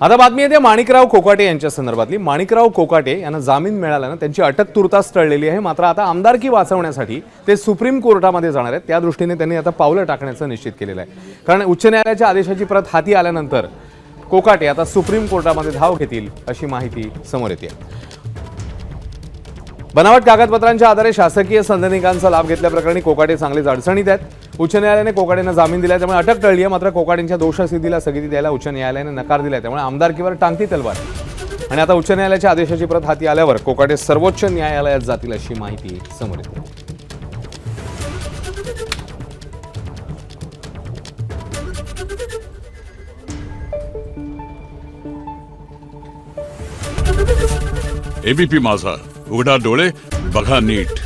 आता बातमी येते माणिकराव कोकाटे यांच्या संदर्भातली। माणिकराव कोकाटे यांना जामीन मिळाल्यानं त्यांची अटक तुर्तास टळलेली आहे। मात्र आता आमदारकी वाचवण्यासाठी ते सुप्रीम कोर्टामध्ये जाणार आहेत। त्या दृष्टीने त्यांनी आता पावलं टाकण्याचं निश्चित केलेलं आहे। कारण उच्च न्यायालयाच्या आदेशाची प्रत हाती आल्यानंतर कोकाटे आता सुप्रीम कोर्टामध्ये धाव घेतील अशी माहिती समोर येते। बनावट कागदपत्रांच्या आधारे शासकीय संदर्भिकांचा लाभ घेतल्याप्रकरणी कोकाटे चांगलेच अडचणीत आहेत। उच्च न्यायालयाने कोकाटेंना जामीन दिला, त्यामुळे अटक टळली आहे। मात्र कोकाटेंच्या दोषसिद्धीला स्थगिती द्यायला उच्च न्यायालयाने नकार दिलाय, त्यामुळे आमदारकीवर टांगती तलवार। आणि आता उच्च न्यायालयाच्या आदेशाची प्रत हाती आल्यावर कोकाटे सर्वोच्च न्यायालयात जातील अशी माहिती समोर येते। एबीपी माझा, उघडा डोळे बघा नीट।